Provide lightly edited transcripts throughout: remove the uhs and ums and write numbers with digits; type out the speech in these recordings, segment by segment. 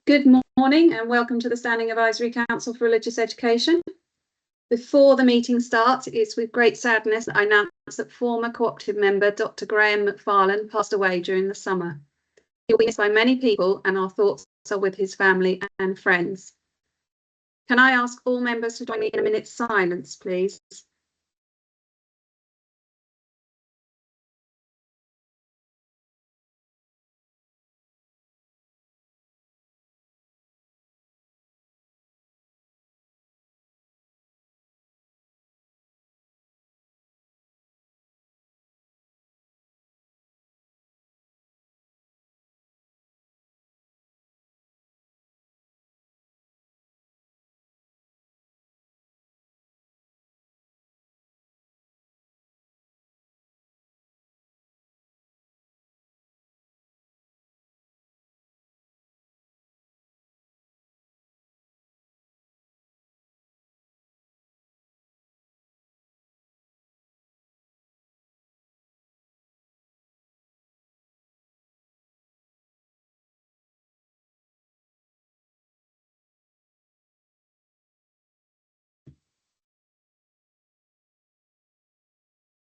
Good morning and welcome to the Standing Advisory Council for Religious Education. Before the meeting starts, it's with great sadness that I announce that former cooperative member Dr. Graham McFarlane passed away during the summer. He will be missed by many people and our thoughts are with his family and friends. Can I ask all members to join me in a minute's silence, please?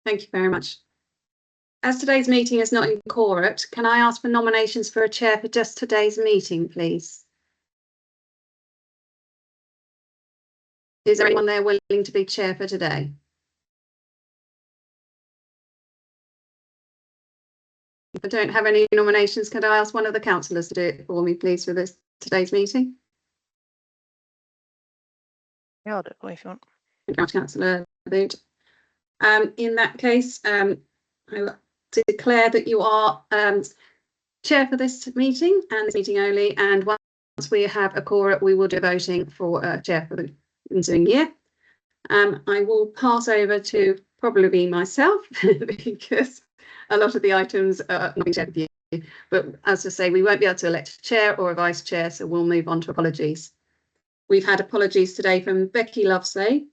Thank you very much. As today's meeting is not incorporate, can I ask for nominations for a chair for just today's meeting, please? Is there anyone there willing to be chair for today? If I don't have any nominations, could I ask one of the councillors to do it for me, please, for today's meeting? Yeah, I'll do it for you if you want. Thank you, Councillor Boot. In that case, I will declare that you are chair for this meeting and this meeting only. And once we have a quorum, we will do voting for a chair for the ensuing year. I will pass over to probably myself because a lot of the items are not being shared with you. But as I say, we won't be able to elect a chair or a vice chair, so we'll move on to apologies. We've had apologies today from Becky Lovesley,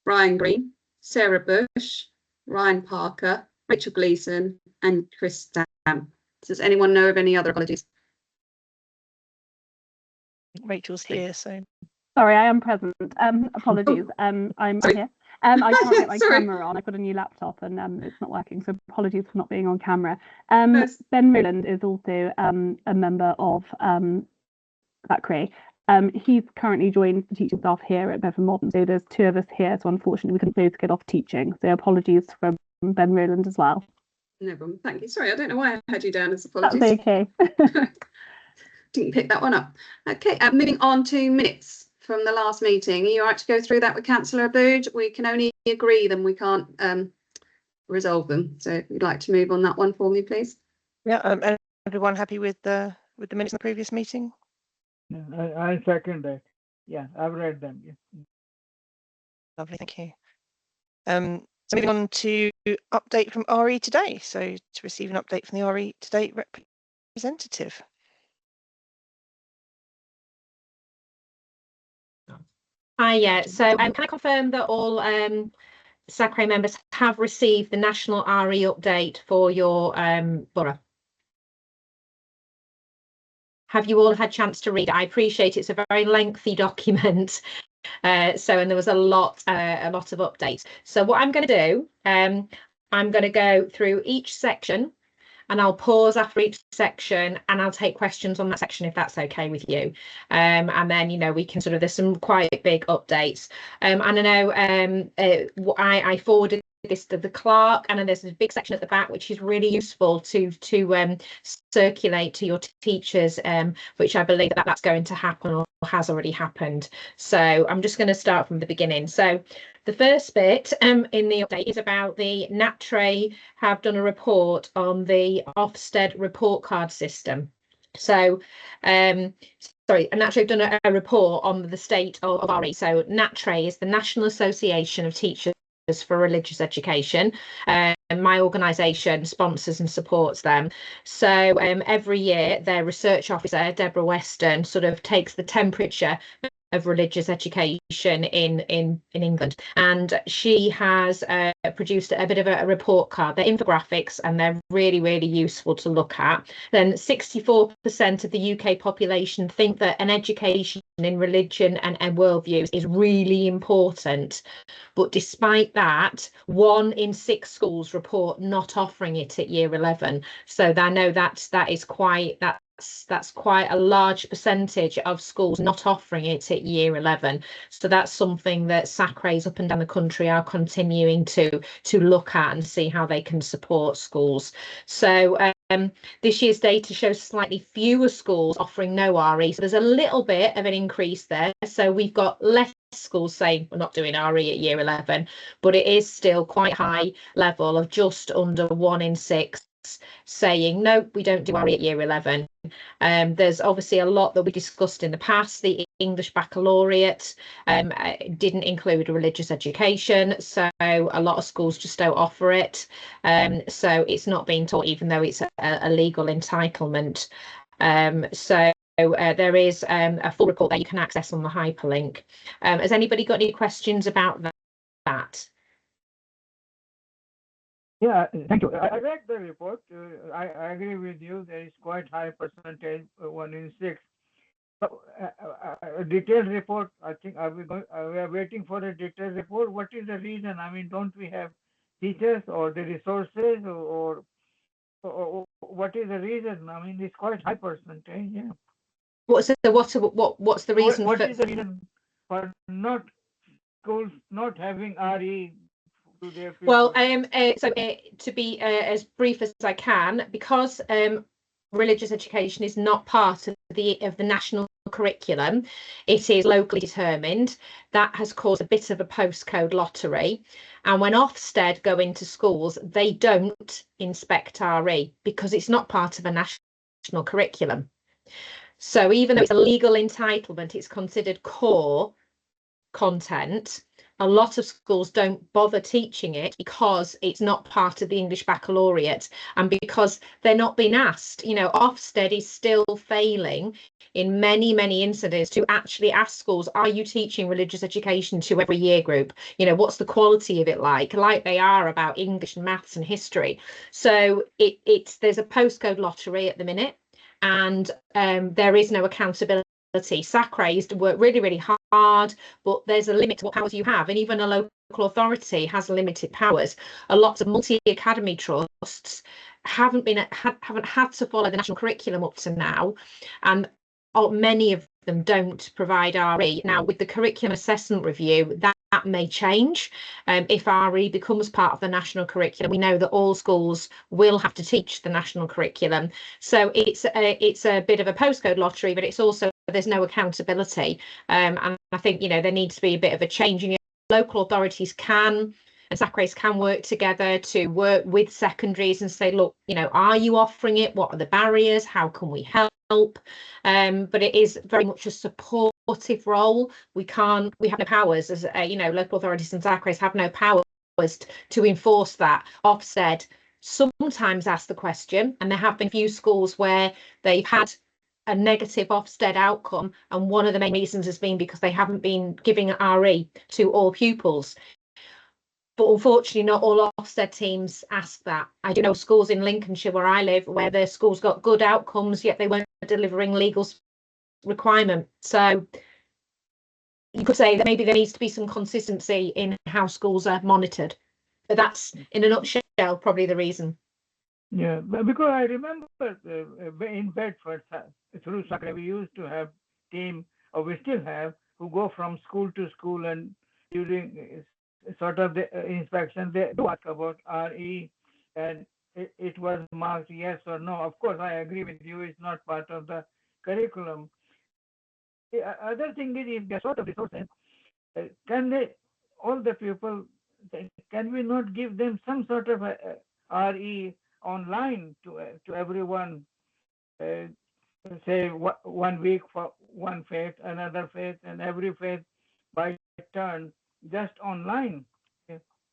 Brian Green, Sarah Bush, Ryan Parker, Rachel Gleeson and Chris Stam. Does anyone know of any other apologies? Rachel's here, so. Sorry, I am present. Apologies. I'm here. I can't get my camera on. I've got a new laptop and it's not working, so apologies for not being on camera. Ben Rowland is also a member of SACRE. He's currently joined the teaching staff here at Bedford Modern, so there's two of us here, so unfortunately we couldn't both get off teaching, so apologies from Ben Rowland as well. No problem, thank you. Sorry, I don't know why I had you down as apologies. That's okay. Didn't pick that one up. Okay, moving on to minutes from the last meeting. Are you all right to go through that with Councillor Abood? We can only agree them, we can't resolve them, so if you'd like to move on that one for me, please. Yeah, everyone happy with the minutes of the previous meeting? Yeah, I second that. Yeah, I've read them. Yeah. Lovely, thank you. So moving on to update from RE Today. So to receive an update from the RE Today representative. Hi, yeah. So can I confirm that all SACRE members have received the national RE update for your borough? Have you all had a chance to read it? I appreciate it's a very lengthy document. And there was a lot of updates. So what I'm going to do, I'm going to go through each section and I'll pause after each section and I'll take questions on that section if that's okay with you. And then, you know, we can there's some quite big updates. And I know I forwarded this to the clerk, and then there's a big section at the back which is really useful to circulate to your teachers, which I believe that's going to happen or has already happened. So I'm just going to start from the beginning. So the first bit in the update is about the NATRE have done a report on the Ofsted report card system. So sorry, NATRE have done a report on the state of RE. So NATRE is the National Association of Teachers for Religious Education. My organisation sponsors and supports them. So every year their research officer, Deborah Weston, takes the temperature of religious education in England, and she has produced a bit of a report card. They're infographics and they're really useful to look at. Then 64% of the UK population think that an education in religion and worldviews is really important, but despite that, 1 in 6 schools report not offering it at year 11. So I know that's quite a large percentage of schools not offering it at year 11. So that's something that SACREs up and down the country are continuing to look at and see how they can support schools. So this year's data shows slightly fewer schools offering no RE. So there's a little bit of an increase there. So we've got less schools saying we're not doing RE at year 11, but it is still quite high level of just under 1 in 6 saying no, we don't do RE at year 11. There's obviously a lot that we discussed in the past. The English baccalaureate didn't include religious education, so a lot of schools just don't offer it. So it's not being taught, even though it's a legal entitlement. So there is a full report that you can access on the hyperlink. Has anybody got any questions about that? Yeah, thank you. I read the report. I agree with you. There is quite high percentage, 1 in 6. So, a detailed report. I think we are waiting for a detailed report. What is the reason? I mean, don't we have teachers or the resources, or what is the reason? I mean, it's quite high percentage. Yeah. What's the reason? What is the reason for schools not having RE? Well, to be as brief as I can, because religious education is not part of the national curriculum, it is locally determined. That has caused a bit of a postcode lottery, and when Ofsted go into schools, they don't inspect RE because it's not part of a national curriculum. So even though it's a legal entitlement, it's considered core content. A lot of schools don't bother teaching it because it's not part of the English baccalaureate, and because they're not being asked. You know, Ofsted is still failing in many incidents to actually ask schools, are you teaching religious education to every year group? You know, what's the quality of it like they are about English and maths and history. So there's a postcode lottery at the minute, and there is no accountability. SACREs work really hard, but there's a limit to what powers you have, and even a local authority has limited powers. A lot of multi-academy trusts haven't had to follow the national curriculum up to now, and many of them don't provide RE. Now, with the curriculum assessment review, that may change. If RE becomes part of the national curriculum, we know that all schools will have to teach the national curriculum. So it's a bit of a postcode lottery, but it's also, there's no accountability. And I think, you know, there needs to be a bit of a change. And local authorities can, and SACREs can work together to work with secondaries and say, look, you know, are you offering it? What are the barriers? How can we help? But it is very much a supportive role. We have no powers as you know, local authorities and SACREs have no powers to enforce that. Ofsted sometimes ask the question, and there have been a few schools where they've had a negative Ofsted outcome, and one of the main reasons has been because they haven't been giving RE to all pupils. But unfortunately, not all Ofsted teams ask that. I do know schools in Lincolnshire, where I live, where their schools got good outcomes, yet they weren't delivering legal requirement. So you could say that maybe there needs to be some consistency in how schools are monitored. But that's, in a nutshell, probably the reason. Yeah, because I remember in Bedford, through SACRE, we used to have team, or we still have, who go from school to school, and during sort of the inspection, they do ask about RE, and it was marked yes or no. Of course, I agree with you, it's not part of the curriculum. The other thing is, if they're sort of resources, can all the people, can we not give them some sort of a RE online to everyone? Say 1 week for one faith, another faith, and every faith by turn, just online.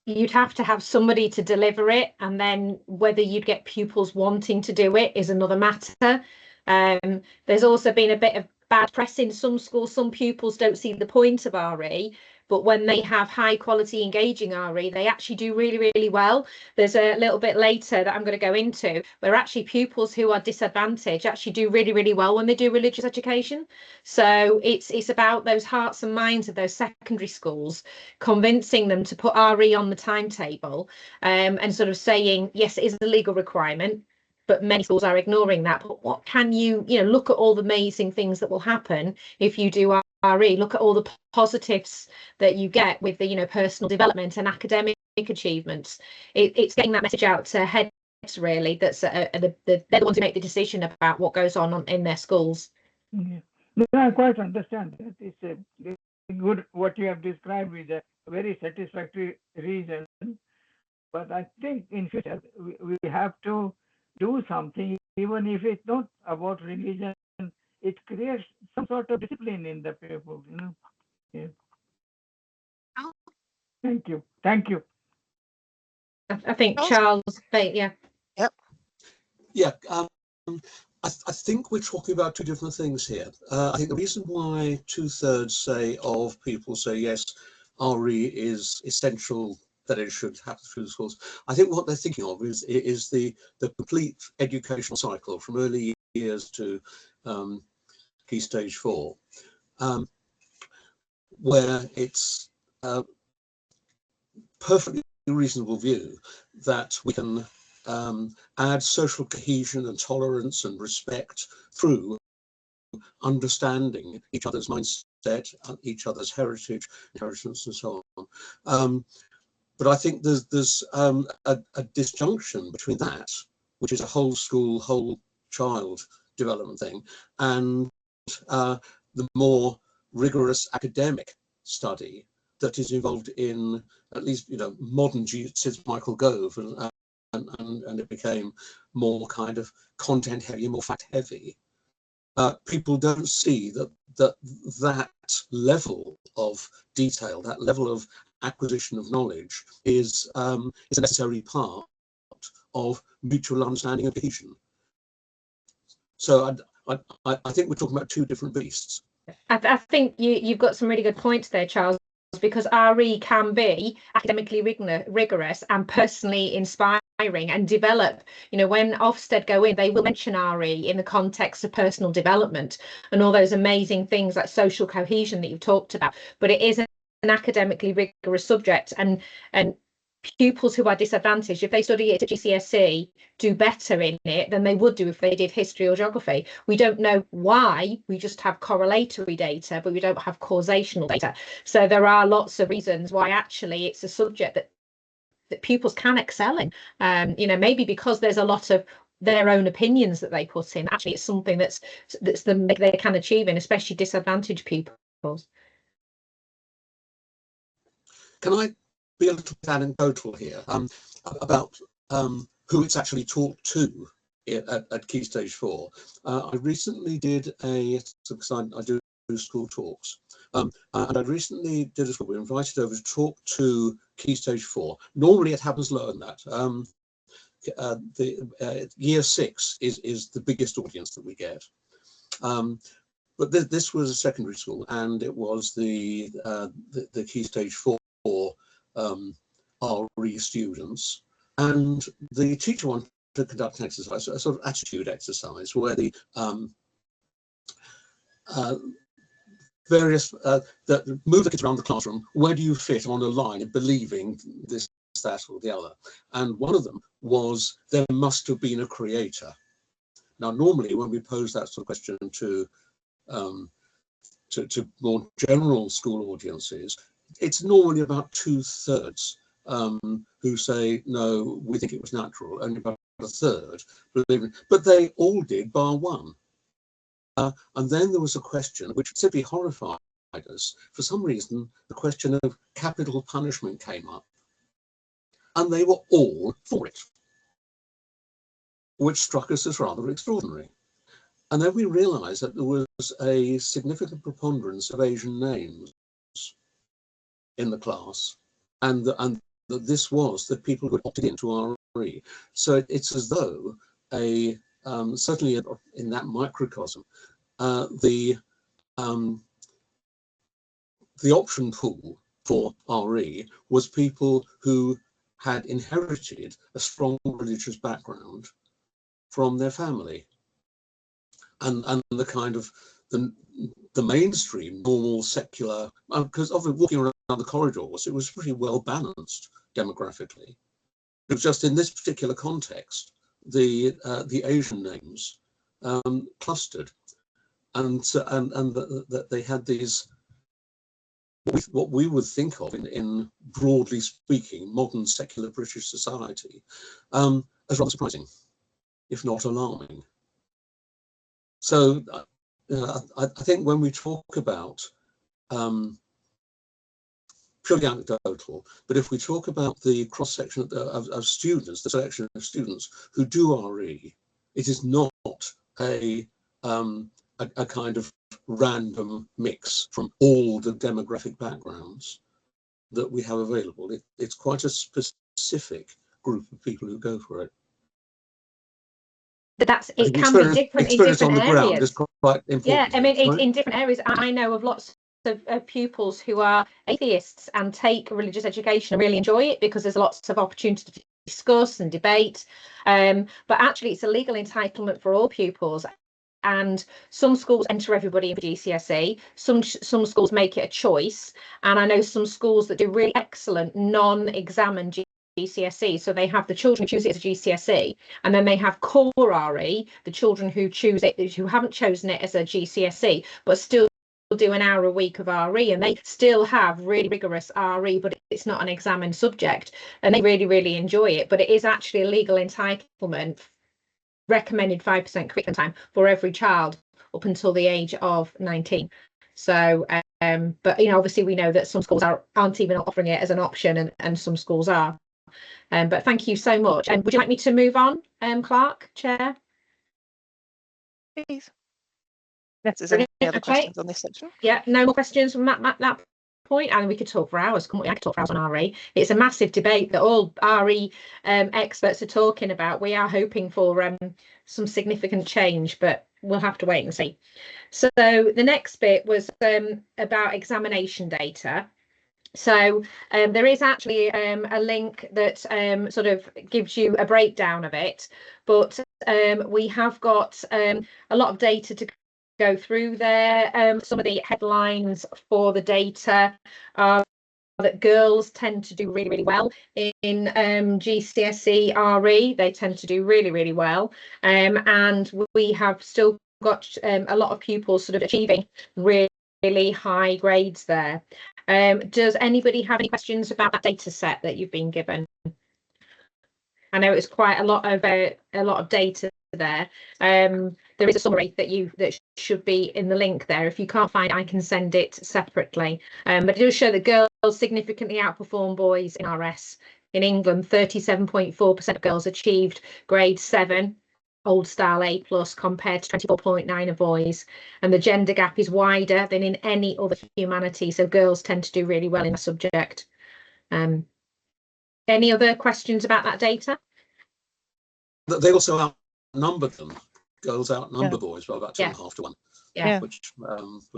You'd have to have somebody to deliver it, and then whether you'd get pupils wanting to do it is another matter. There's also been a bit of bad press in some schools. Some pupils don't see the point of RE, but when they have high quality engaging RE, they actually do really, really well. There's a little bit later that I'm going to go into where actually pupils who are disadvantaged actually do really, really well when they do religious education. So it's about those hearts and minds of those secondary schools, convincing them to put RE on the timetable, and sort of saying, yes, it is a legal requirement, but many schools are ignoring that. But what can you look at all the amazing things that will happen if you do RE. Look at all the positives that you get with the personal development and academic achievements. It's getting that message out to heads really. That's they're the ones who make the decision about what goes on in their schools. Yeah. No, I quite understand that. It's a good, what you have described is a very satisfactory reason. But I think in future we have to do something, even if it's not about religion. It creates some sort of discipline in the people, Yeah. Thank you. Thank you. I think Charles, yeah. Yep. Yeah. I think we're talking about two different things here. I think the reason why 2/3 of people say yes, RE is essential, that it should happen through the schools. I think what they're thinking of is the complete educational cycle from early years to Key Stage 4, where it's a perfectly reasonable view that we can add social cohesion and tolerance and respect through understanding each other's mindset, each other's heritage, inheritance, and so on. But I think there's a disjunction between that, which is a whole school, whole child development thing, and the more rigorous academic study that is involved in, at least modern since Michael Gove, and it became more kind of content heavy, more fact heavy. People don't see that level of detail, that level of acquisition of knowledge is a necessary part of mutual understanding and cohesion. So I think we're talking about two different beasts. I think you've got some really good points there, Charles, because RE can be academically rigorous and personally inspiring and develop. When Ofsted go in, they will mention RE in the context of personal development and all those amazing things like social cohesion that you've talked about. But it is an academically rigorous subject, and pupils who are disadvantaged, if they study it at GCSE, do better in it than they would do if they did history or geography. We don't know why, we just have correlatory data, but we don't have causational data. So there are lots of reasons why actually it's a subject that pupils can excel in. Maybe because there's a lot of their own opinions that they put in. Actually, it's something that's they can achieve in, especially disadvantaged pupils. Can I be a little bit anecdotal here about who it's actually taught to at Key Stage 4? I recently did I do school talks, and I recently did a school. We were invited over to talk to Key Stage 4. Normally it happens lower than that. Year 6 is the biggest audience that we get. But this was a secondary school, and it was the Key Stage 4 RE students, and the teacher wanted to conduct an exercise, a sort of attitude exercise, where the various that move the kids around the classroom. Where do you fit on a line of believing this, that, or the other? And one of them was, there must have been a creator. Now, normally when we pose that sort of question to more general school audiences, it's normally about 2/3 who say, no, we think it was natural, only about 1/3 believe it. But they all did, bar one. And then there was a question which simply horrified us. For some reason, the question of capital punishment came up, and they were all for it, which struck us as rather extraordinary. And then we realized that there was a significant preponderance of Asian names in the class, and that this was that people who had opted into RE. So it's as though certainly in that microcosm, the the option pool for RE was people who had inherited a strong religious background from their family, and the kind of the mainstream normal secular, because often walking around the corridors it was pretty well balanced demographically. It was just in this particular context the Asian names clustered, and that they had these what we would think of in broadly speaking modern secular British society as rather surprising, if not alarming. So I think when we talk about purely anecdotal, but if we talk about the cross-section of students, the selection of students who do RE, it is not a kind of random mix from all the demographic backgrounds that we have available. It's quite a specific group of people who go for it. But it can be different in different on the areas. ground is quite important. Yeah, I mean, right? in different areas, I know of lots of pupils who are atheists and take religious education and really enjoy it because there's lots of opportunity to discuss and debate. But actually, it's a legal entitlement for all pupils. And some schools enter everybody in for GCSE. Some schools make it a choice. And I know some schools that do really excellent non-examined GCSE. So they have the children who choose it as a GCSE, and then they have core RE, the children who choose it, who haven't chosen it as a GCSE, but still do an hour a week of RE, and they still have really rigorous RE, but it's not an examined subject, and they really, really enjoy it. But it is actually a legal entitlement, recommended 5% curriculum time for every child up until the age of 19. So but obviously we know that some schools aren't even offering it as an option, and some schools are. But thank you so much. And would you like me to move on, Clark, Chair? Please. Yes, is there any other questions on this section? Yeah, no more questions from that point, and we could talk for hours, couldn't we? I could talk for hours on RE. It's a massive debate that all RE experts are talking about. We are hoping for some significant change, but we'll have to wait and see. So the next bit was about examination data. So there is actually a link that sort of gives you a breakdown of it, but we have got a lot of data to go through there. Some of the headlines for the data are that girls tend to do really, really well in GCSE RE. They tend to do really, really well. And we have still got a lot of pupils sort of achieving really high grades there. Does anybody have any questions about that data set that you've been given? I know it's quite a lot of data there. There is a summary that should be in the link there. If you can't find it, I can send it separately. But it does show that girls significantly outperform boys in RS. In England, 37.4% of girls achieved grade 7 old style A+ compared to 24.9% of boys, and the gender gap is wider than in any other humanity, so girls tend to do really well in the subject. Any other questions about that data? They also outnumbered them. Girls outnumber boys by about 2.5 to 1. Yeah, which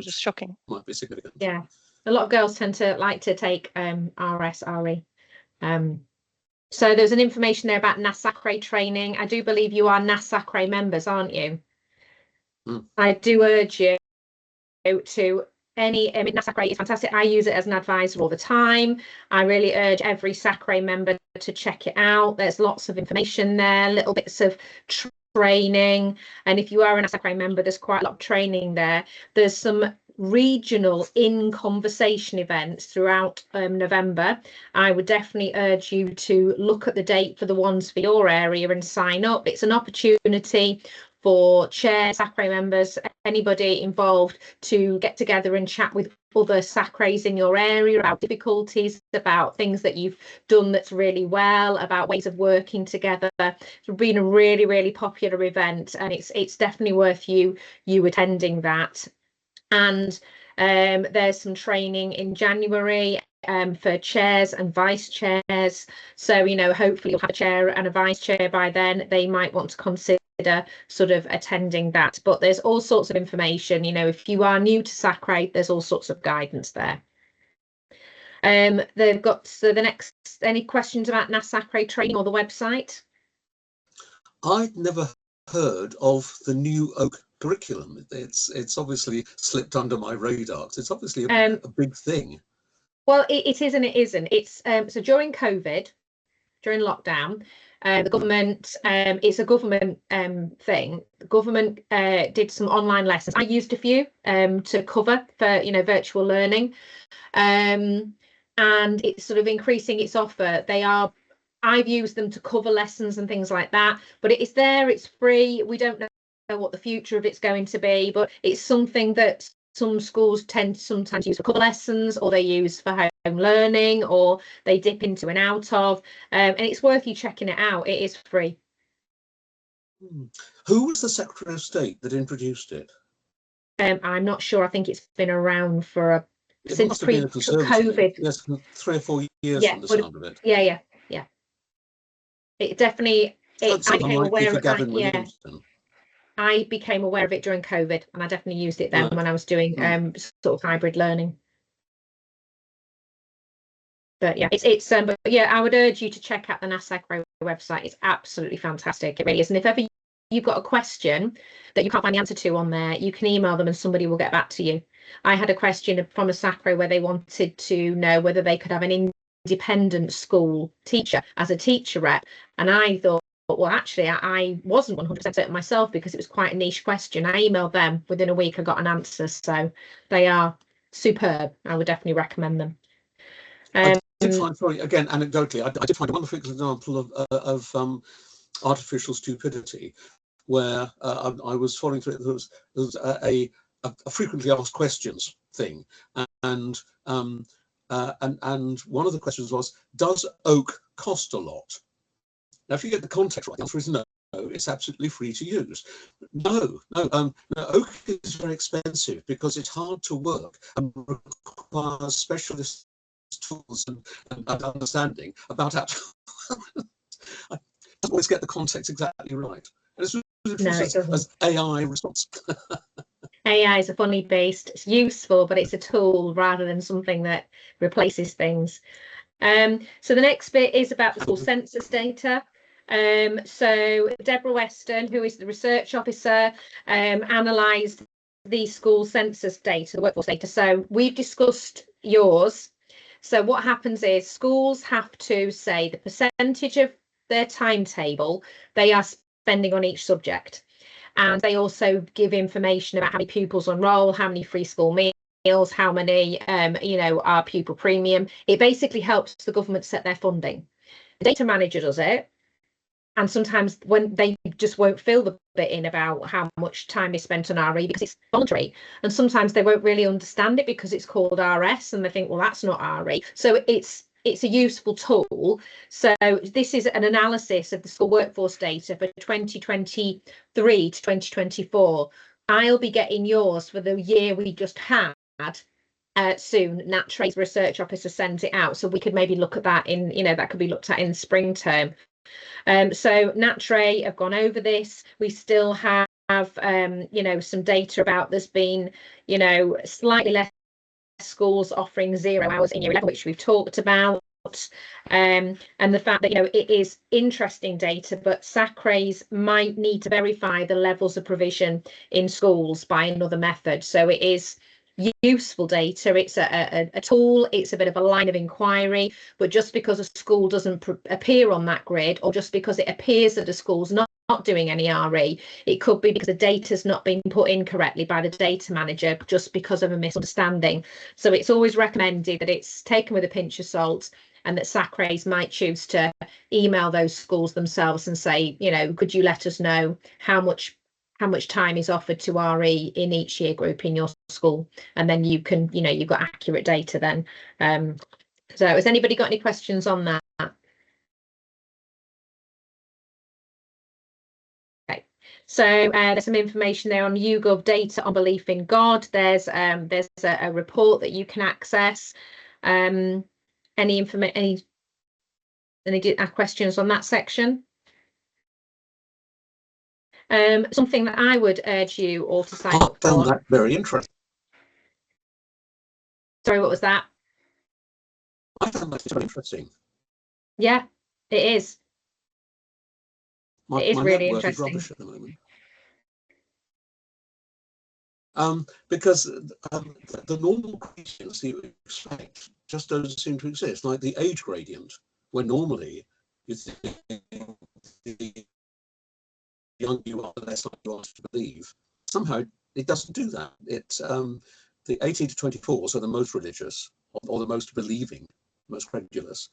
is shocking. Might be significant. Yeah, a lot of girls tend to like to take RS, RE. So there's an information there about SACRE training. I do believe you are SACRE members, aren't you? Mm. I do urge you to SACRE is fantastic. I use it as an advisor all the time. I really urge every SACRE member to check it out. There's lots of information there, little bits of training. And if you are an SACRE member, there's quite a lot of training there. There's some regional in conversation events throughout November. I would definitely urge you to look at the date for the ones for your area and sign up. It's an opportunity for chairs, SACRE members, anybody involved to get together and chat with other SACREs in your area about difficulties, about things that you've done that's really well, about ways of working together. It's been a really, really popular event, and it's definitely worth you attending that. And there's some training in January for chairs and vice chairs. So, hopefully you'll have a chair and a vice chair by then. They might want to consider sort of attending that. But there's all sorts of information, you know, if you are new to SACRE, there's all sorts of guidance there. They've got, so the next, any questions about SACRE training or the website? I'd never heard of the new Oak curriculum. It's obviously slipped under my radar. It's obviously a big thing. Well, it is and it isn't. It's so during COVID, during lockdown, the government, it's a government thing. The government did some online lessons. I used a few to cover for, you know, virtual learning, and it's sort of increasing its offer. I've used them to cover lessons and things like that, but it is there, it's free. We don't know what the future of it's going to be, but it's something that some schools tend to sometimes use for cover lessons, or they use for home learning, or they dip into and out of, and it's worth you checking it out. It is free. Who was the Secretary of State that introduced it? I'm not sure. I think it's been around for since pre-COVID. Yes, 3 or 4 years from the sound of it. Yeah. It definitely. I became aware of it. I became aware of it during COVID, and I definitely used it then when I was doing sort of hybrid learning. But yeah, but yeah, I would urge you to check out the SACRE website. It's absolutely fantastic. It really is. And if ever you've got a question that you can't find the answer to on there, you can email them and somebody will get back to you. I had a question from a SACRE where they wanted to know whether they could have an independent school teacher as a teacher rep, and I thought, well, actually, I wasn't 100% certain myself because it was quite a niche question. I emailed them within a week. I got an answer, so they are superb. I would definitely recommend them. I did find, sorry, again, anecdotally, I did find a wonderful example of artificial stupidity, where I was following through it. There was a frequently asked questions thing, and one of the questions was, does oak cost a lot? Now, if you get the context right, the answer is no. It's absolutely free to use. No, oak is very expensive because it's hard to work and requires specialist tools and understanding about how to. I don't always get the context exactly right. And it's as AI response. AI is a funny beast. It's useful, but it's a tool rather than something that replaces things. So the next bit is about the school census data. So Deborah Weston, who is the research officer, analysed the school census data, the workforce data. So we've discussed yours. So what happens is schools have to say the percentage of their timetable they are spending on each subject. And they also give information about how many pupils enroll, how many free school meals, how many, are pupil premium. It basically helps the government set their funding. The data manager does it. And sometimes when they just won't fill the bit in about how much time is spent on RE because it's voluntary. And sometimes they won't really understand it because it's called RS and they think, well, that's not RE. So it's a useful tool. So this is an analysis of the school workforce data for 2023 to 2024. I'll be getting yours for the year we just had. Soon. NatTrade's research officer sends it out, so we could maybe look at that in, that could be looked at in the spring term. So NatTrade have gone over this. We still have, some data about there's been, slightly less schools offering 0 hours in year 11, which we've talked about. And the fact that, it is interesting data, but SACREs might need to verify the levels of provision in schools by another method. So it is useful data. It's a tool. It's a bit of a line of inquiry, but just because a school doesn't appear on that grid, or just because it appears that a school's not doing any RE, it could be because the data's not being put in correctly by the data manager just because of a misunderstanding. So it's always recommended that it's taken with a pinch of salt, and that SACREs might choose to email those schools themselves and say, could you let us know how much time is offered to RE in each year group in your school, and then you can, you've got accurate data then. So has anybody got any questions on that? Okay, so there's some information there on YouGov data on belief in God. There's a report that you can access. Any questions on that section? Something that I would urge you all to sign I up found for. that very interesting. Sorry, what was that? I found that very interesting. Yeah, it is. My It is really network is interesting. rubbish at the moment. Because the normal gradients that you expect just don't seem to exist, like the age gradient, where normally you think the younger you are, the less likely you are to believe. Somehow it doesn't do that. It's the 18 to 24s are the most religious or the most believing, most credulous,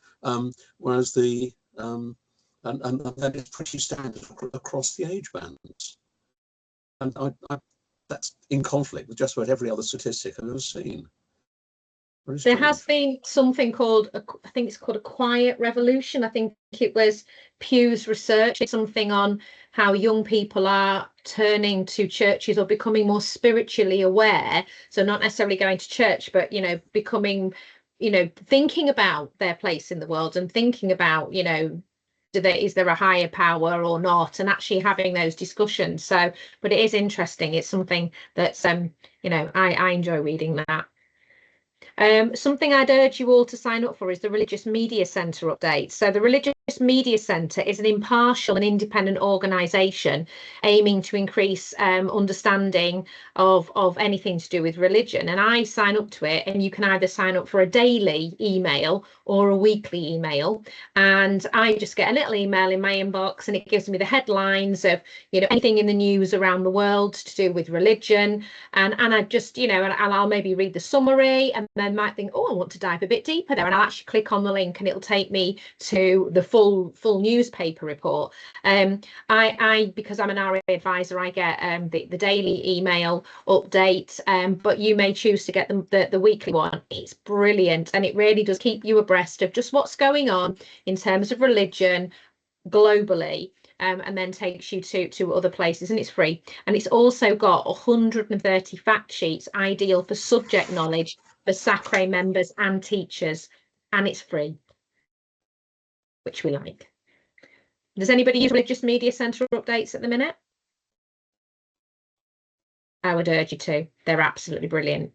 whereas the and then it's pretty standard across the age bands. And that's in conflict with just about every other statistic I've ever seen. There has been something called, I think it's called a quiet revolution. I think it was Pew's research, something on how young people are turning to churches or becoming more spiritually aware. So not necessarily going to church, but, you know, becoming, you know, thinking about their place in the world and thinking about, you know, is there a higher power or not, and actually having those discussions. So, but it is interesting. It's something that's, you know, I enjoy reading that. Something I'd urge you all to sign up for is the Religious Media Centre update. So the Religious Media Centre is an impartial and independent organisation aiming to increase understanding of anything to do with religion. And I sign up to it, and you can either sign up for a daily email or a weekly email. And I just get a little email in my inbox, and it gives me the headlines of, you know, anything in the news around the world to do with religion. And I just, you know, and I'll maybe read the summary and then might think, oh, I want to dive a bit deeper there, and I'll actually click on the link and it'll take me to the full newspaper report. I because I'm an RA advisor, I get the daily email update, but you may choose to get the weekly one. It's brilliant, and it really does keep you abreast of just what's going on in terms of religion globally. And then takes you to other places, and it's free. And it's also got 130 fact sheets, ideal for subject knowledge for SACRE members and teachers, and it's free, which we like. Does anybody use Religious Media Centre updates at the minute? I would urge you to. They're absolutely brilliant.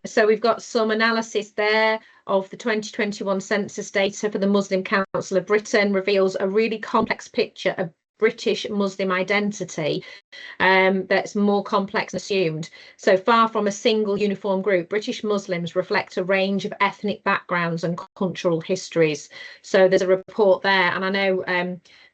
So we've got some analysis there of the 2021 census data for the Muslim Council of Britain, reveals a really complex picture of British Muslim identity that's more complex than assumed. So far from a single uniform group, British Muslims reflect a range of ethnic backgrounds and cultural histories. So there's a report there, and I know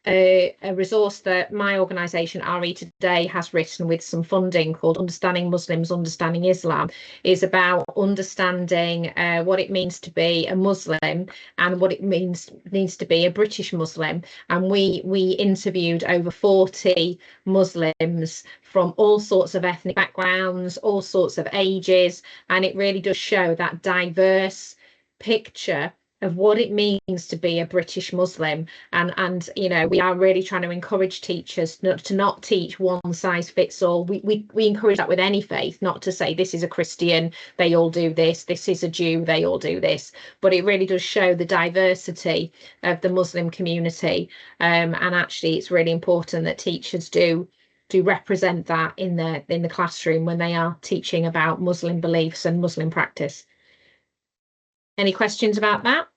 a resource that my organisation RE Today has written with some funding called Understanding Muslims, Understanding Islam, is about understanding what it means to be a Muslim and what it means to be a British Muslim. And we interviewed over 40 Muslims from all sorts of ethnic backgrounds, all sorts of ages, and it really does show that diverse picture of what it means to be a British Muslim. And you know, we are really trying to encourage teachers to not teach one size fits all. We encourage that with any faith, not to say this is a Christian, they all do this, this is a Jew, they all do this, but it really does show the diversity of the Muslim community. And actually it's really important that teachers do represent that in the classroom when they are teaching about Muslim beliefs and Muslim practice. Any questions about that?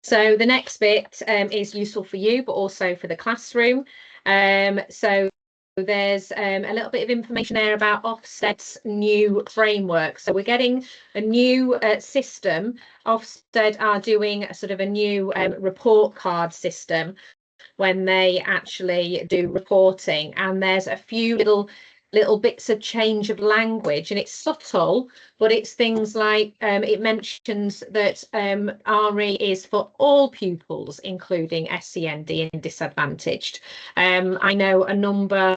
So the next bit is useful for you, but also for the classroom. So there's a little bit of information there about Ofsted's new framework. So we're getting a new system. Ofsted are doing a sort of a new report card system when they actually do reporting, and there's a few little bits of change of language, and it's subtle, but it's things like it mentions that RE is for all pupils, including SEND and disadvantaged. I know a number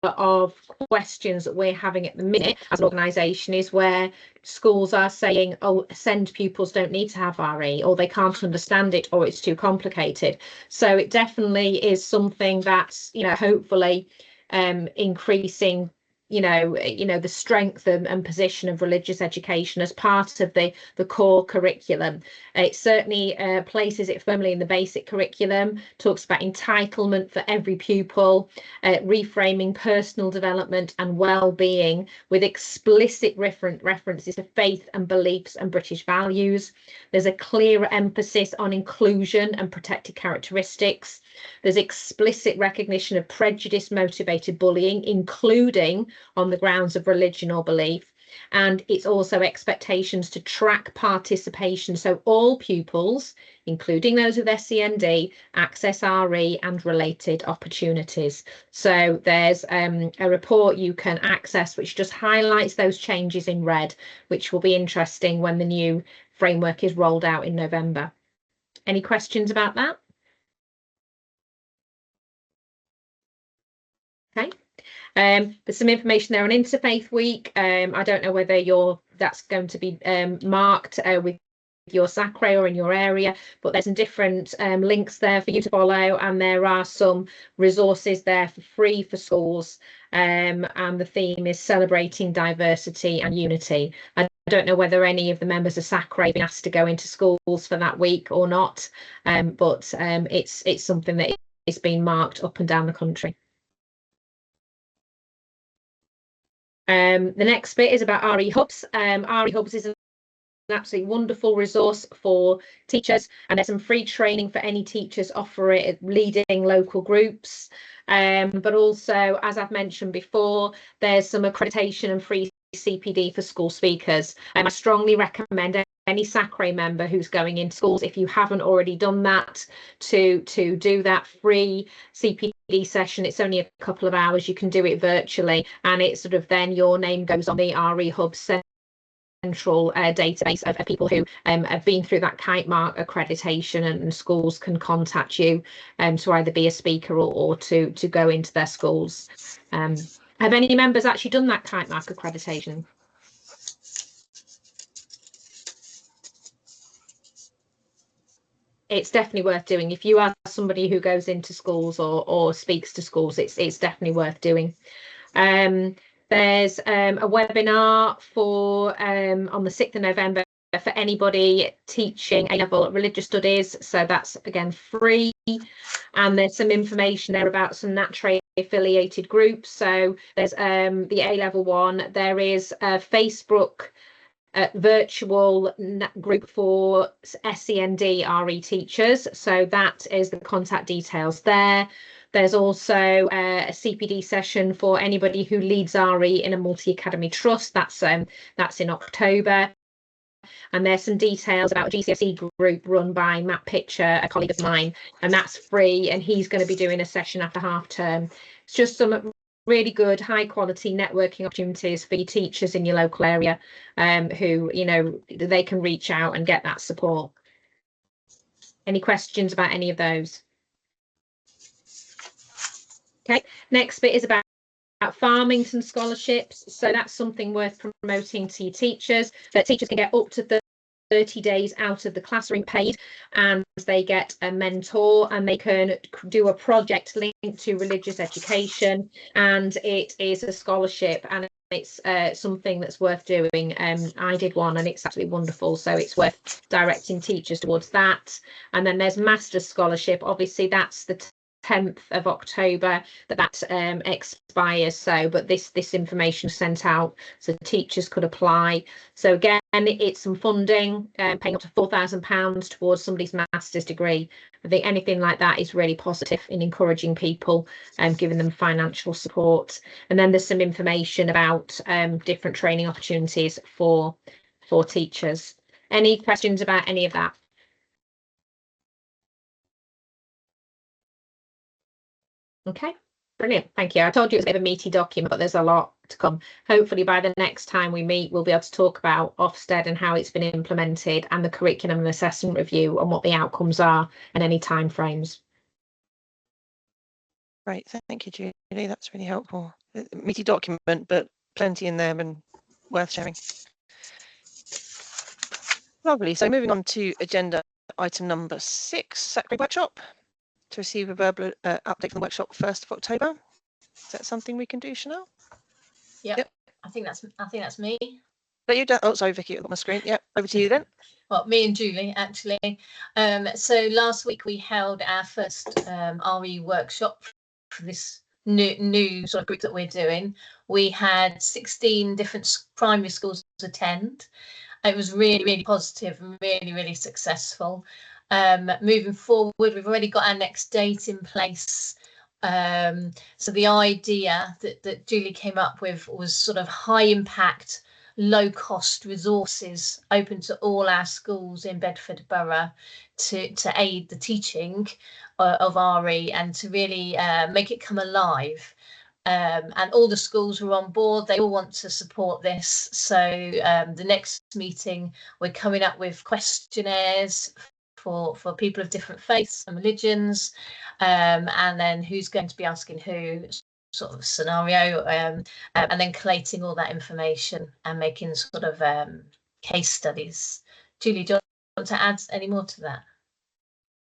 of questions that we're having at the minute as an organisation is where schools are saying, oh, SEND pupils don't need to have RE, or they can't understand it, or it's too complicated. So it definitely is something that's, you know, hopefully increasing the strength and position of religious education as part of the core curriculum. It certainly places it firmly in the basic curriculum, talks about entitlement for every pupil, reframing personal development and well-being with explicit references to faith and beliefs and British values. There's a clear emphasis on inclusion and protected characteristics. There's explicit recognition of prejudice-motivated bullying, including on the grounds of religion or belief. And it's also expectations to track participation, so all pupils, including those with SEND, access RE and related opportunities. So there's a report you can access which just highlights those changes in red, which will be interesting when the new framework is rolled out in November. Any questions about that? Okay. There's some information there on Interfaith Week. I don't know whether that's going to be marked with your SACRE or in your area, but there's some different links there for you to follow, and there are some resources there for free for schools, and the theme is celebrating diversity and unity. I don't know whether any of the members of SACRE have been asked to go into schools for that week or not, but it's something that is being marked up and down the country. The next bit is about RE Hubs. RE Hubs is an absolutely wonderful resource for teachers, and there's some free training for any teachers offer it leading local groups. But also, as I've mentioned before, there's some accreditation and free CPD for school speakers. I strongly recommend any SACRE member who's going into schools, if you haven't already done that, to do that free CPD session. It's only a couple of hours. You can do it virtually, and it's sort of then your name goes on the RE Hub central database of people who have been through that kite mark accreditation, and schools can contact you to either be a speaker or to go into their schools. Have any members actually done that kite mark accreditation? It's definitely worth doing. If you are somebody who goes into schools or speaks to schools, it's definitely worth doing. There's a webinar for on the 6th of November for anybody teaching A-level religious studies, so that's again free. And there's some information there about some NATRE affiliated groups. So there's the A-level one. There is a Facebook virtual group for SEND RE teachers, so that is the contact details there. There's also a CPD session for anybody who leads RE in a multi-academy trust. That's in October. And there's some details about a GCSE group run by Matt Pitcher, a colleague of mine, and that's free, and he's going to be doing a session after half term. It's just some really good high quality networking opportunities for your teachers in your local area, who they can reach out and get that support. Any questions about any of those? Okay, next bit is about Farmington scholarships. So that's something worth promoting to your teachers, that teachers can get up to 30 days out of the classroom paid, and they get a mentor, and they can do a project linked to religious education, and it is a scholarship, and it's something that's worth doing. I did one and it's absolutely wonderful, so it's worth directing teachers towards that. And then there's Master's Scholarship. Obviously that's the 10th of October that expires, so but this information is sent out so teachers could apply. So again, it's some funding, paying up to £4,000 towards somebody's master's degree. I think anything like that is really positive in encouraging people and giving them financial support. And then there's some information about different training opportunities for teachers. Any questions about any of that? Okay, brilliant. Thank you. I told you it was a bit of a meaty document, but there's a lot to come. Hopefully by the next time we meet, we'll be able to talk about Ofsted and how it's been implemented, and the curriculum and assessment review, and what the outcomes are, and any timeframes. Great, thank you, Julie. That's really helpful. Meaty document, but plenty in there and worth sharing. Lovely. So moving on to agenda item number 6, SACRE workshop. To receive a verbal update from the workshop 1st of October. Is that something we can do, Chanel? Yep. I think that's me. But you don't. Oh, sorry, Vicky, on my screen. Yep, over to you then. Well, me and Julie actually. So last week we held our first RE workshop for this new sort of group that we're doing. We had 16 different primary schools attend. It was really, really positive and really, really successful. Moving forward, we've already got our next date in place. So the idea that Julie came up with was sort of high impact, low cost resources open to all our schools in Bedford Borough to aid the teaching of RE and to really make it come alive. And all the schools were on board. They all want to support this. So the next meeting, we're coming up with questionnaires for people of different faiths and religions, and then who's going to be asking who, sort of scenario, and then collating all that information and making sort of case studies. Julie, do you want to add any more to that?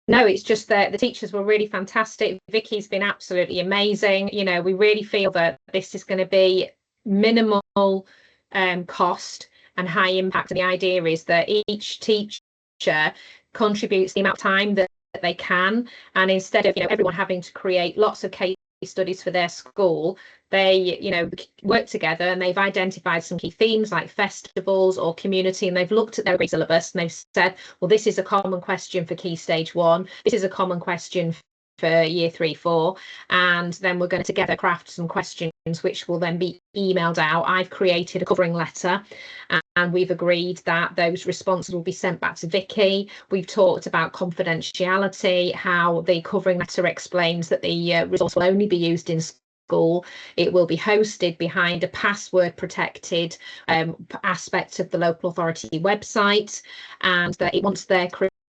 No, it's just that the teachers were really fantastic. Vicky's been absolutely amazing. You know, we really feel that this is going to be minimal cost and high impact. And the idea is that each teacher contributes the amount of time that they can, and instead of everyone having to create lots of case studies for their school, they work together and they've identified some key themes like festivals or community, and they've looked at their syllabus and they've said, well, this is a common question for Key Stage 1, this is a common question for Year 3, 4, and then we're going to together craft some questions which will then be emailed out. I've created a covering letter and we've agreed that those responses will be sent back to Vicky. We've talked about confidentiality, how the covering letter explains that the resource will only be used in school. It will be hosted behind a password protected aspect of the local authority website, and that once they're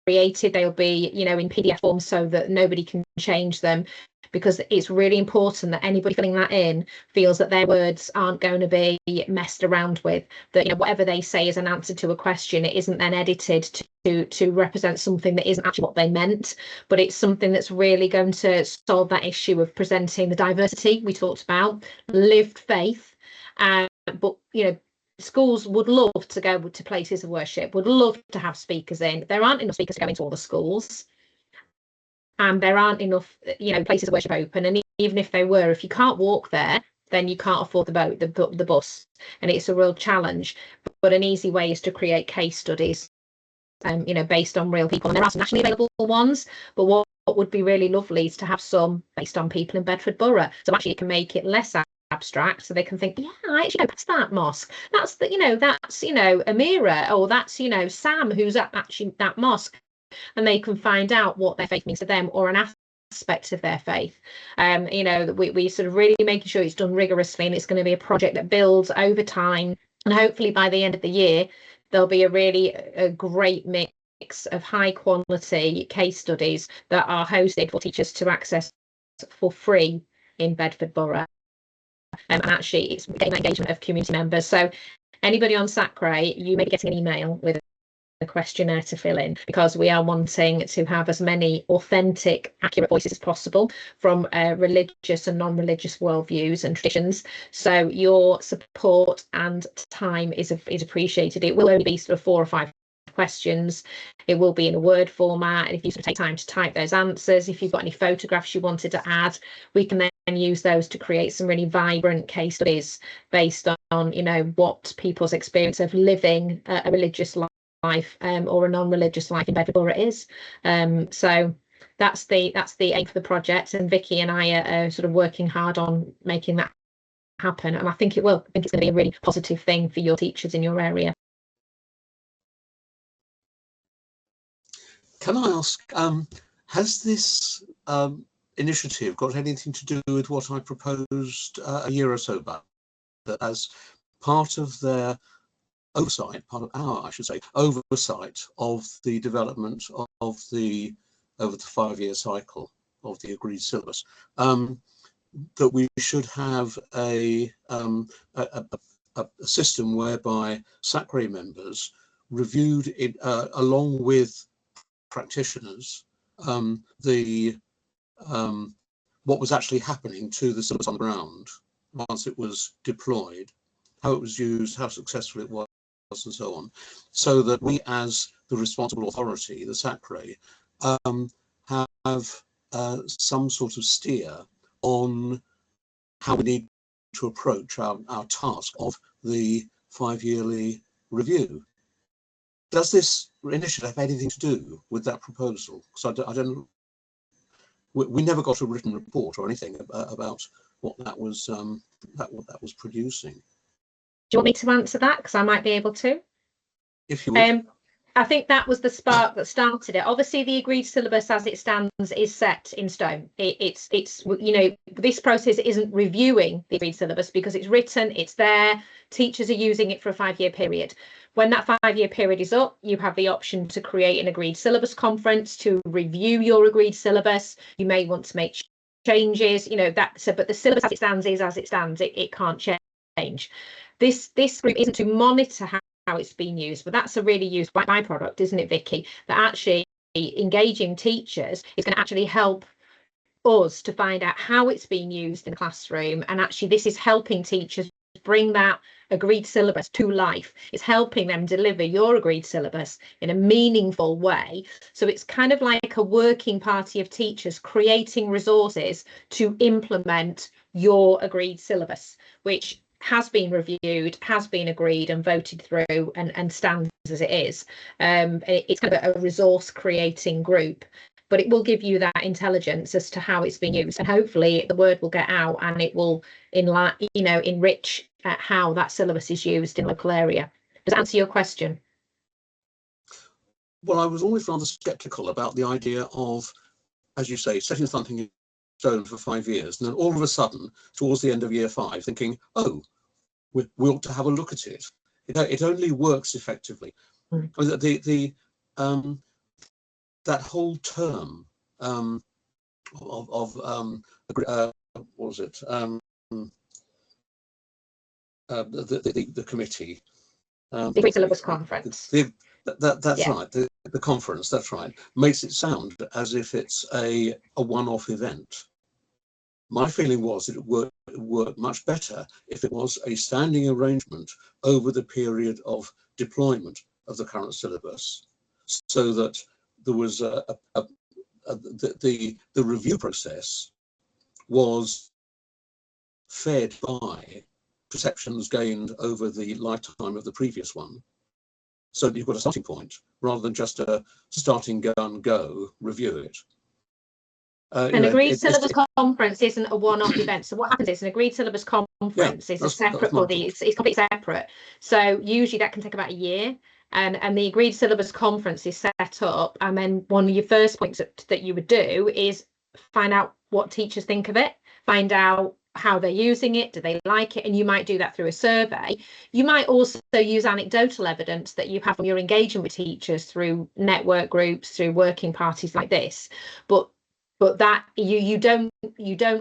created, they'll be in PDF form so that nobody can change them, because it's really important that anybody filling that in feels that their words aren't going to be messed around with, that whatever they say is an answer to a question, it isn't then edited to represent something that isn't actually what they meant, but it's something that's really going to solve that issue of presenting the diversity we talked about, lived faith, but schools would love to go to places of worship, would love to have speakers in. There aren't enough speakers to go into all the schools, and there aren't enough places of worship open, and even if they were, if you can't walk there, then you can't afford the bus, and it's a real challenge. But an easy way is to create case studies based on real people, and there are some nationally available ones, but what would be really lovely is to have some based on people in Bedford Borough, so actually you can make it less abstract, so they can think, yeah, I actually know that's that mosque, that's that's Amira, or that's Sam who's at actually that mosque, and they can find out what their faith means to them, or an aspect of their faith. We sort of really making sure it's done rigorously, and it's going to be a project that builds over time, and hopefully by the end of the year there'll be a great mix of high quality case studies that are hosted for teachers to access for free in Bedford Borough. And actually it's getting that engagement of community members. So anybody on SACRE, you may be getting an email with a questionnaire to fill in, because we are wanting to have as many authentic, accurate voices as possible from religious and non-religious worldviews and traditions. So your support and time is appreciated. It will only be sort of 4 or 5 questions. It will be in a Word format, and if you sort of take time to type those answers, if you've got any photographs you wanted to add, we can then use those to create some really vibrant case studies based on what people's experience of living a religious life or a non-religious life in Bedford Borough is. So that's the aim for the project, and Vicky and I are sort of working hard on making that happen, and I think it will. I think it's going to be a really positive thing for your teachers in your area. Can I ask, has this initiative got anything to do with what I proposed a year or so back, that as part of their oversight, part of our, I should say, oversight of the development of the over the 5-year cycle of the agreed syllabus, that we should have a system whereby SACRE members reviewed it along with practitioners what was actually happening to the syllabus on the ground, once it was deployed, how it was used, how successful it was, and so on, so that we, as the responsible authority, the SACRE, have some sort of steer on how we need to approach our task of the 5-yearly review. Does this initiative have anything to do with that proposal? Because I don't. We never got a written report or anything about what that was producing. Do you want me to answer that? Because I might be able to. If you would. I think that was the spark that started it. Obviously, the agreed syllabus as it stands is set in stone. It's you know, this process isn't reviewing the agreed syllabus because it's written, it's there. Teachers are using it for a 5-year period. When that 5-year period is up, you have the option to create an agreed syllabus conference to review your agreed syllabus. You may want to make changes, you know, but the syllabus as it stands is as it stands. It can't change. This group isn't to monitor how it's being used, but that's a really used byproduct, isn't it, Vicky? That actually engaging teachers is going to actually help us to find out how it's being used in the classroom, and actually this is helping teachers bring that agreed syllabus to life. It's helping them deliver your agreed syllabus in a meaningful way. So it's kind of like a working party of teachers creating resources to implement your agreed syllabus, which has been reviewed, has been agreed and voted through, and stands as it is. It's kind of a resource creating group, but it will give you that intelligence as to how it's being used, and hopefully the word will get out and it will enrich how that syllabus is used in the local area. Does that answer your question? Well, I was always rather sceptical about the idea of, as you say, setting something in stone for 5 years, and then all of a sudden, towards the end of year 5, thinking, oh, we ought to have a look at it. It only works effectively. That whole term what was it? The committee. The agreed syllabus conference. That's right. The conference. That's right. Makes it sound as if it's a one-off event. My feeling was that it worked much better if it was a standing arrangement over the period of deployment of the current syllabus, so that there was the review process was fed by perceptions gained over the lifetime of the previous one. So you've got a starting point rather than just a starting gun go review it. An agreed syllabus conference isn't a one-off event. So what happens is an agreed syllabus conference is a separate body. It's completely separate. So usually that can take about a year. And the agreed syllabus conference is set up, and then one of your first points that you would do is find out what teachers think of it, find out how they're using it, do they like it, and you might do that through a survey. You might also use anecdotal evidence that you have from your engagement with teachers through network groups, through working parties like this, but that you don't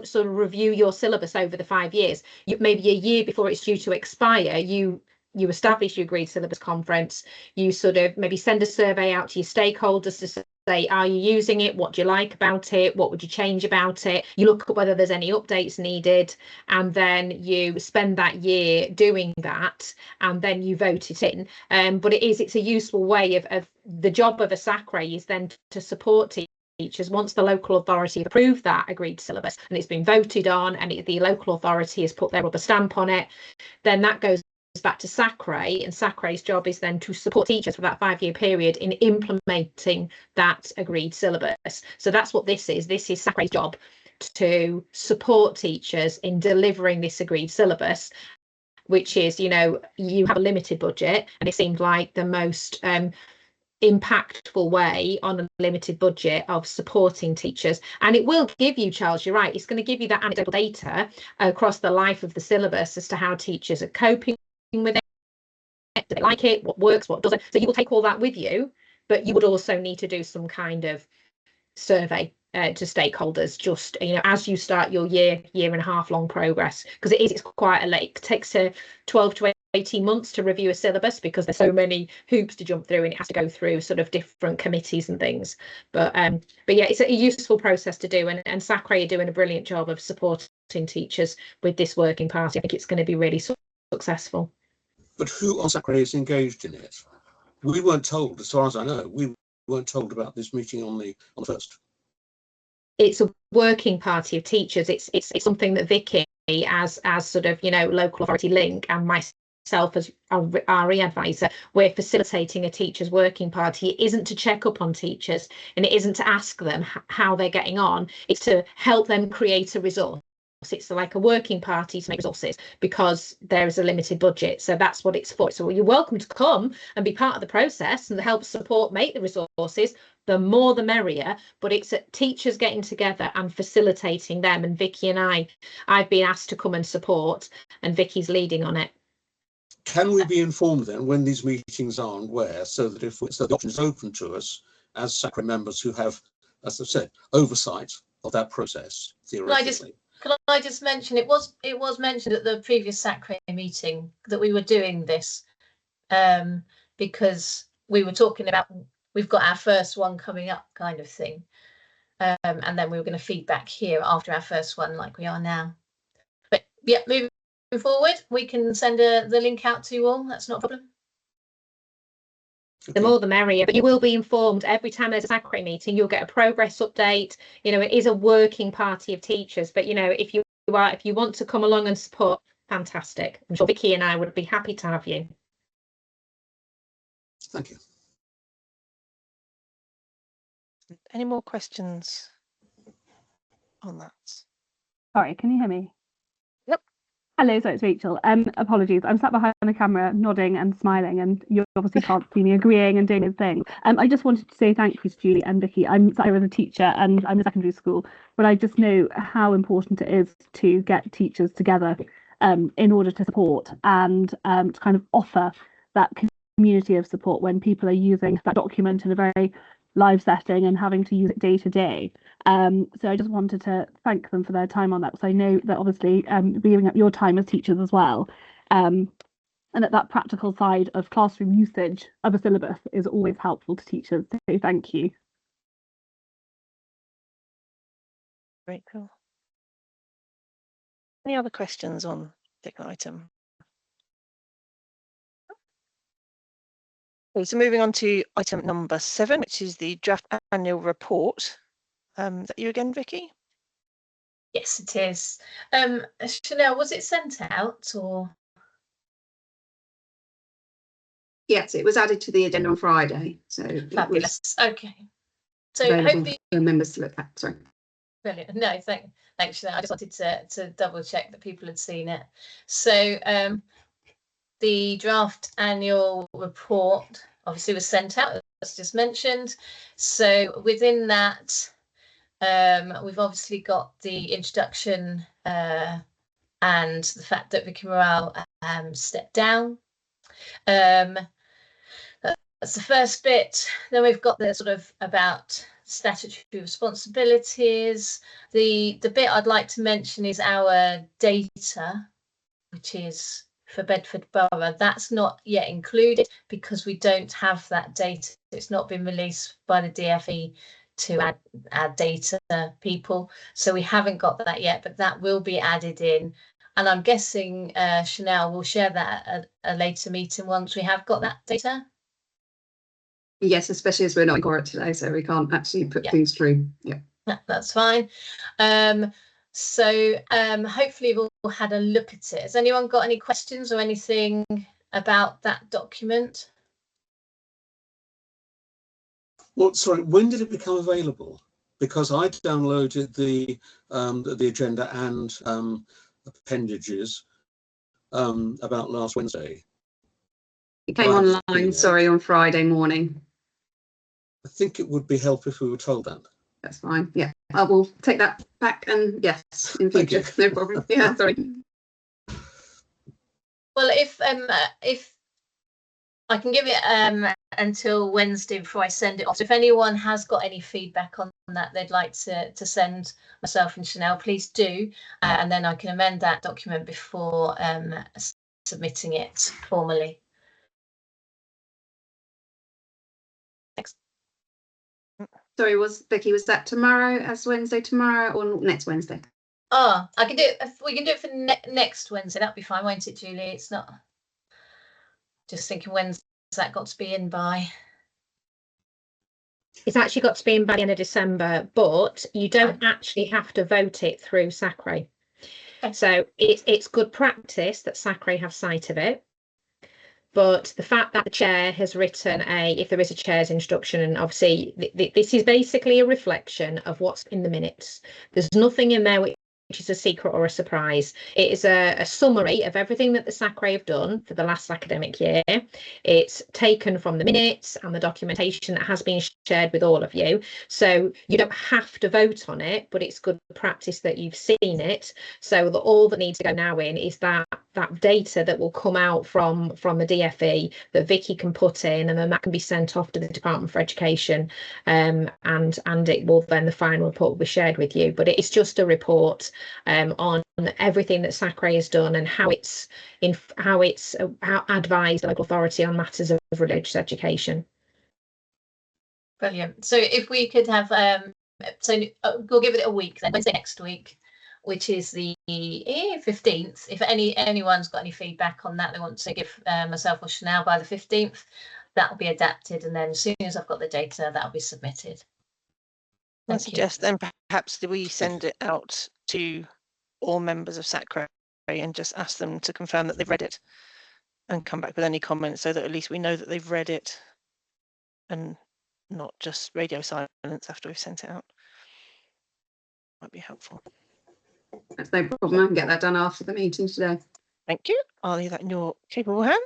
sort of review your syllabus over the 5 years. Maybe a year before it's due to expire, you establish your agreed syllabus conference, you sort of maybe send a survey out to your stakeholders to say, are you using it? What do you like about it? What would you change about it? You look at whether there's any updates needed, and then you spend that year doing that, and then you vote it in. But it's a useful way of the job of a SACRE is then to support teachers. Once the local authority approved that agreed syllabus and it's been voted on, and the local authority has put their rubber stamp on it, then that goes back to SACRE, and SACRE's job is then to support teachers for that 5-year period in implementing that agreed syllabus. So that's what this is. This is SACRE's job, to support teachers in delivering this agreed syllabus, which is, you have a limited budget, and it seemed like the most impactful way on a limited budget of supporting teachers. And it will give you, Charles, you're right, it's going to give you that anecdotal data across the life of the syllabus as to how teachers are coping with it, do they like it, what works, what doesn't. So you will take all that with you, but you would also need to do some kind of survey to stakeholders, just as you start your year and a half long progress, because it's quite it takes 12 to 18 months to review a syllabus, because there's so many hoops to jump through and it has to go through sort of different committees and things. But yeah, it's a useful process to do, and SACRE are doing a brilliant job of supporting teachers with this working party. I think it's going to be really successful. But who on SACRE is engaged in it? We weren't told, as far as I know, we weren't told about this meeting on the 1st. It's a working party of teachers. It's something that Vicky, as sort of, you know, local authority link, and myself as a RE advisor, we're facilitating a teachers working party. It isn't to check up on teachers, and it isn't to ask them how they're getting on. It's to help them create a resource. It's like a working party to make resources because there is a limited budget. So that's what it's for. So you're welcome to come and be part of the process and help support make the resources. The more the merrier, but it's teachers getting together and facilitating them. And Vicky and I've been asked to come and support, and Vicky's leading on it. Can we be informed then when these meetings are and where, so that so the option is open to us as SACRE members who have, as I've said, oversight of that process theoretically? Can I just mention, it was mentioned at the previous SACRE meeting that we were doing this because we were talking about we've got our first one coming up kind of thing, and then we were going to feed back here after our first one like we are now. But yeah, moving forward, we can send the link out to you all. That's not a problem. The more the merrier, but you will be informed every time there's a SACRE meeting. You'll get a progress update. You know, it is a working party of teachers, but you know, if you want to come along and support, fantastic. I'm sure Vicky and I would be happy to have you. Thank you. Any more questions on that? Sorry, can you hear me? Yep. Hello, so it's Rachel. Apologies, I'm sat behind the camera nodding and smiling, and you obviously can't see me agreeing and doing his thing. I just wanted to say thank you to Julie and Vicky. I'm sat here as a teacher and I'm in secondary school, but I just know how important it is to get teachers together in order to support and to kind of offer that community of support when people are using that document in a very live setting and having to use it day to day. So I just wanted to thank them for their time on that, because I know that obviously giving up your time as teachers as well, and that practical side of classroom usage of a syllabus is always helpful to teachers. So thank you. Great, cool. Any other questions on particular item? Okay, so moving on to item number 7, which is the draft annual report. Is that you again, Vicky? Yes, it is. Chanel, was it sent out or? Yes, it was added to the agenda on Friday, so Fabulous. Okay. So available hopefully for members to look at. Sorry. brilliant. No, thanks, Chanel. I just wanted to double check that people had seen it. So the draft annual report obviously was sent out, as just mentioned. So within that, we've obviously got the introduction and the fact that Vicky Morale stepped down. That's the first bit. Then we've got the sort of about statutory responsibilities. The bit I'd like to mention is our data, which is for Bedford Borough. That's not yet included because we don't have that data. It's not been released by the DFE to add data people. So we haven't got that yet, but that will be added in. And I'm guessing Chanel will share that at a later meeting once we have got that data. Yes, especially as we're not in court today, so we can't actually put things through. Yeah, that's fine. So hopefully you've all had a look at it. Has anyone got any questions or anything about that document? Well, sorry, when did it become available? Because I downloaded the agenda and appendages about last Wednesday. it came online, sorry, on Friday morning. I think it would be helpful if we were told that. That's fine. Yeah, I will take that back, and yes, in future, no problem. Yeah, sorry. Well, if I can give it until Wednesday before I send it off. So if anyone has got any feedback on that they'd like to send myself and Chanel, please do, and then I can amend that document before submitting it formally. Thanks. Sorry, Vicky, was that tomorrow as Wednesday tomorrow or next Wednesday? Oh, I can do it. We can do it for next Wednesday. That'll be fine, won't it, Julie? It's not. Just thinking, when's that got to be in by? It's actually got to be in by the end of December, but you don't actually have to vote it through SACRE. So it's good practice that SACRE have sight of it. But the fact that the chair has written if there is a chair's instruction, and obviously this is basically a reflection of what's in the minutes. There's nothing in there which is a secret or a surprise. It is a summary of everything that the SACRE have done for the last academic year. It's taken from the minutes and the documentation that has been shared with all of you. So you don't have to vote on it, but it's good practice that you've seen it. So all that needs to go now in is that data that will come out from the DFE that Vicky can put in, and then that can be sent off to the Department for Education, and it will then, the final report will be shared with you. But it's just a report on everything that SACRE has done and how it's advised the local authority on matters of religious education. Brilliant. So if we could have we'll give it a week then, Wednesday next week, which is the 15th. If anyone's got any feedback on that, they want to give myself or Chanel by the 15th, that will be adapted, and then as soon as I've got the data, that will be submitted. I suggest then perhaps that we send it out to all members of SACRE and just ask them to confirm that they've read it and come back with any comments, so that at least we know that they've read it and not just radio silence after we've sent it out. Might be helpful. That's no problem. I can get that done after the meeting today. Thank you. I'll leave that in your capable hand.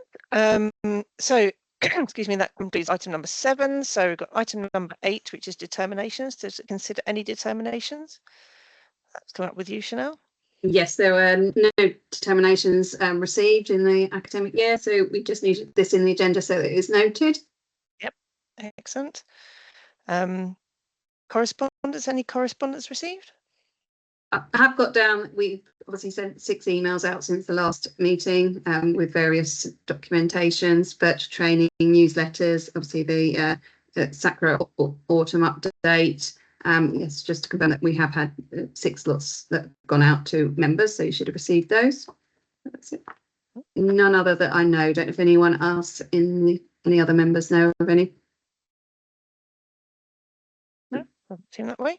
So, excuse me, that concludes item number 7. So we've got item number 8, which is determinations. Does it consider any determinations? That's come up with you, Chanel. Yes, there were no determinations received in the academic year, so we just need this in the agenda so that it is noted. Yep, excellent. Correspondence, any correspondence received? I have got down, we've obviously sent 6 emails out since the last meeting with various documentations, virtual training, newsletters, obviously the SACRE autumn update. Yes, just to confirm that we have had 6 lots that have gone out to members, so you should have received those. That's it. None other that I know. Don't know if anyone else any other members know of any. No, doesn't seem that way.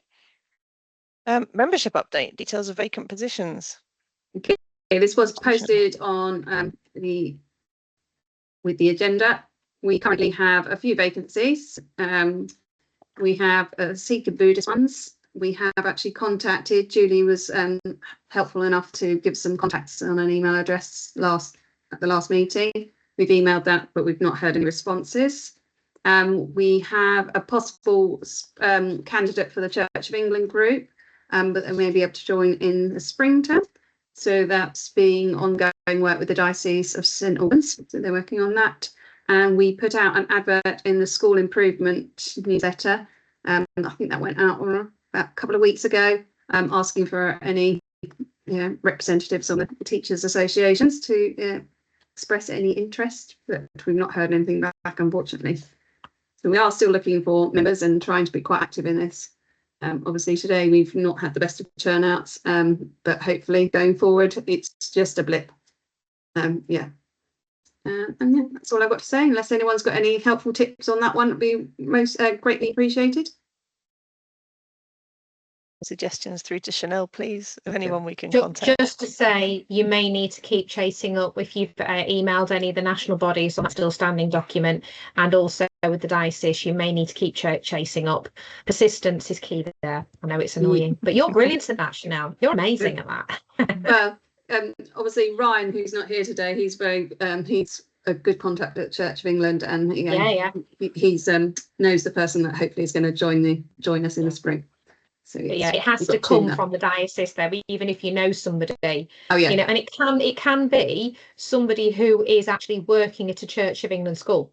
Membership update, details of vacant positions. Okay, this was posted on with the agenda. We currently have a few vacancies. We have SACRE Buddhist ones. We have actually contacted, Julie was helpful enough to give some contacts on an email address at the last meeting. We've emailed that, but we've not heard any responses. We have a possible candidate for the Church of England group, but they may be able to join in the spring term. So that's being ongoing work with the Diocese of St Albans. So they're working on that. And we put out an advert in the school improvement newsletter. I think that went out about a couple of weeks ago, asking for any representatives of the teachers' associations to express any interest, but we've not heard anything back, unfortunately. So we are still looking for members and trying to be quite active in this. Obviously today we've not had the best of turnouts, but hopefully going forward it's just a blip. And yeah, that's all I've got to say, unless anyone's got any helpful tips on that one. It'd be most greatly appreciated. Suggestions through to Chanel, please, of anyone we can contact. Just to say, you may need to keep chasing up if you've emailed any of the national bodies on that still standing document, and also with the diocese, you may need to keep chasing up. Persistence is key there. I know it's annoying, but you're brilliant at that, Chanel. You're amazing at that. Well, obviously Ryan, who's not here today, he's he's a good contact at Church of England, and he's knows the person that hopefully is going to join us in the spring. So yeah, it has to come from the diocese there, even if you know somebody. Oh yeah. You know, and it can be somebody who is actually working at a Church of England school.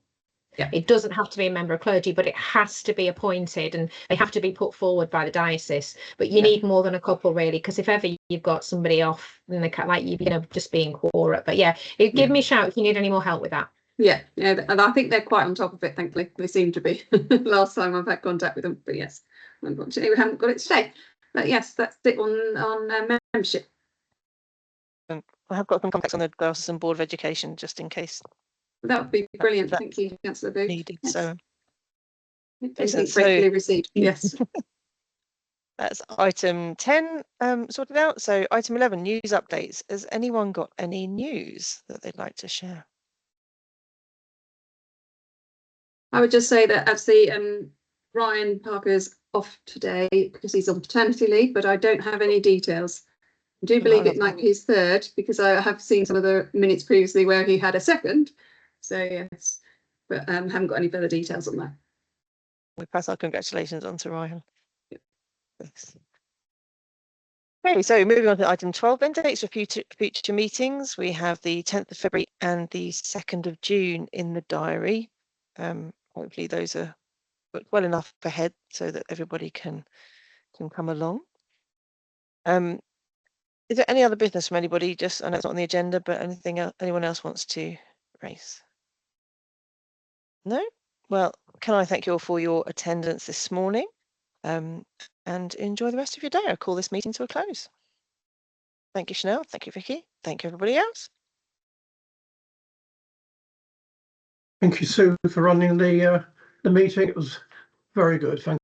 Yeah. It doesn't have to be a member of clergy, but it has to be appointed, and they have to be put forward by the diocese. But you need more than a couple, really, because if ever you've got somebody off, then they like you know, just being quorate. But yeah, give me a shout if you need any more help with that. Yeah, and I think they're quite on top of it, thankfully. They seem to be. Last time I've had contact with them, but yes, unfortunately we haven't got it today. But yes, that's it on membership. I have got some contacts on the Diocesan Board of Education just in case That would be brilliant. That Thank you, Councillor Booth. needed. Yes. So Anything so- gratefully received. Yes. that's item 10 sorted out. So item 11, news updates. Has anyone got any news that they'd like to share? I would just say that actually Ryan Parker's off today because he's on paternity leave, but I don't have any details. I do believe it might be his third because I have seen some of the minutes previously where he had a second. So yes, but haven't got any further details on that. We pass our congratulations on to Ryan. Thanks. Okay, so moving on to item 12 then, dates for future meetings. We have the 10th of February and the 2nd of June in the diary. Hopefully those are booked well enough ahead so that everybody can come along. Is there any other business from anybody? Just, I know it's not on the agenda, but anything else, anyone else wants to raise? No? Well, can I thank you all for your attendance this morning, and enjoy the rest of your day. I'll call this meeting to a close. Thank you, Chanel. Thank you, Vicky. Thank you, everybody else. Thank you, Sue, for running the meeting. It was very good. Thank you.